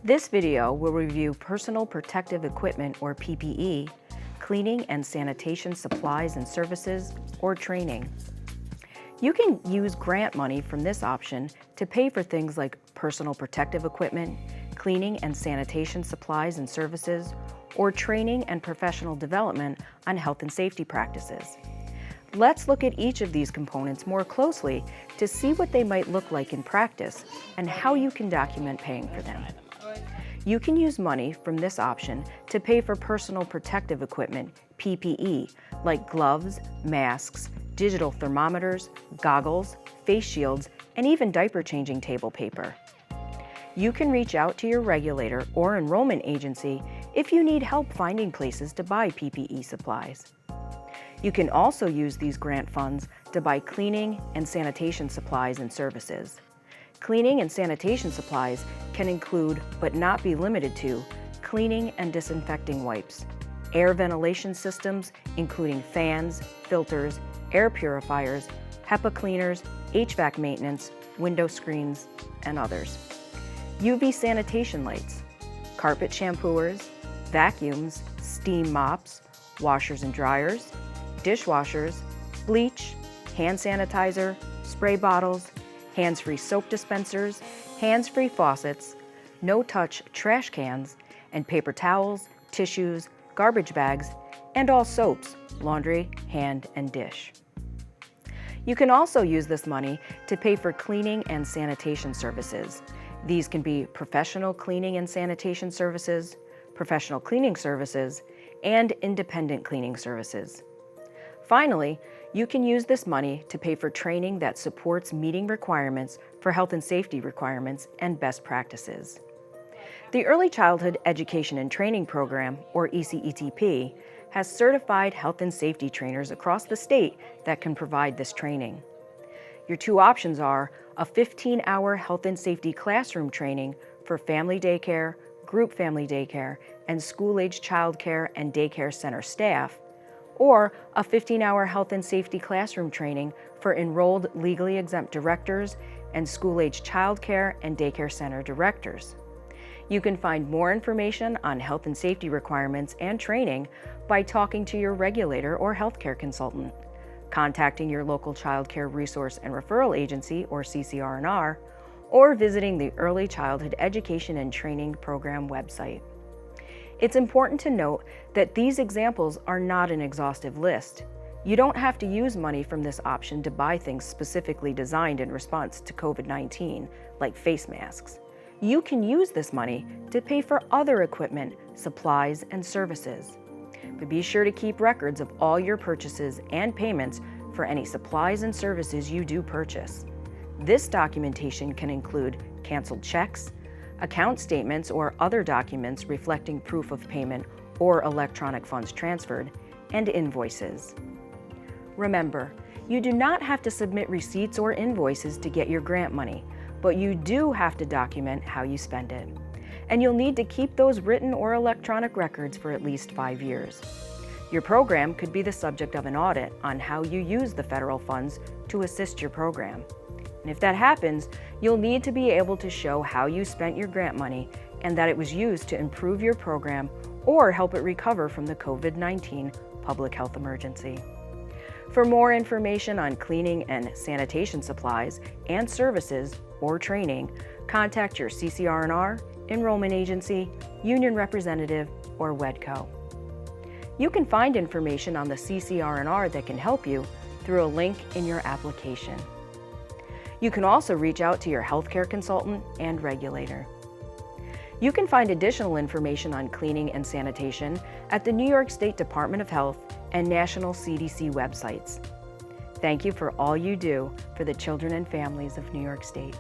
This video will review personal protective equipment, or PPE, cleaning and sanitation supplies and services, or training. You can use grant money from this option to pay for things like personal protective equipment, cleaning and sanitation supplies and services, or training and professional development on health and safety practices. Let's look at each of these components more closely to see what they might look like in practice and how you can document paying for them. You can use money from this option to pay for personal protective equipment, PPE, like gloves, masks, digital thermometers, goggles, face shields, and even diaper changing table paper. You can reach out to your regulator or enrollment agency if you need help finding places to buy PPE supplies. You can also use these grant funds to buy cleaning and sanitation supplies and services. Cleaning and sanitation supplies can include, but not be limited to, cleaning and disinfecting wipes, air ventilation systems, including fans, filters, air purifiers, HEPA cleaners, HVAC maintenance, window screens, and others. UV sanitation lights, carpet shampooers, vacuums, steam mops, washers and dryers, dishwashers, bleach, hand sanitizer, spray bottles, hands-free soap dispensers, hands-free faucets, no-touch trash cans, and paper towels, tissues, garbage bags, and all soaps, laundry, hand, and dish. You can also use this money to pay for cleaning and sanitation services. These can be professional cleaning and sanitation services, professional cleaning services, and independent cleaning services. Finally, you can use this money to pay for training that supports meeting requirements for health and safety requirements and best practices. The Early Childhood Education and Training Program, or ECETP, has certified health and safety trainers across the state that can provide this training. Your two options are a 15-hour health and safety classroom training for family daycare, group family daycare, and school-age childcare and daycare center staff, or a 15-hour health and safety classroom training for enrolled legally exempt directors and school-age childcare and daycare center directors. You can find more information on health and safety requirements and training by talking to your regulator or healthcare consultant, contacting your local Child Care Resource and Referral Agency, or CCR&R, or visiting the Early Childhood Education and Training Program website. It's important to note that these examples are not an exhaustive list. You don't have to use money from this option to buy things specifically designed in response to COVID-19, like face masks. You can use this money to pay for other equipment, supplies, and services. But be sure to keep records of all your purchases and payments for any supplies and services you do purchase. This documentation can include canceled checks, account statements or other documents reflecting proof of payment or electronic funds transferred, and invoices. Remember, you do not have to submit receipts or invoices to get your grant money, but you do have to document how you spend it. And you'll need to keep those written or electronic records for at least 5 years. Your program could be the subject of an audit on how you use the federal funds to assist your program. And if that happens, you'll need to be able to show how you spent your grant money and that it was used to improve your program or help it recover from the COVID-19 public health emergency. For more information on cleaning and sanitation supplies and services or training, contact your CCR&R, enrollment agency, union representative, or WEDCO. You can find information on the CCR&R that can help you through a link in your application. You can also reach out to your healthcare consultant and regulator. You can find additional information on cleaning and sanitation at the New York State Department of Health and National CDC websites. Thank you for all you do for the children and families of New York State.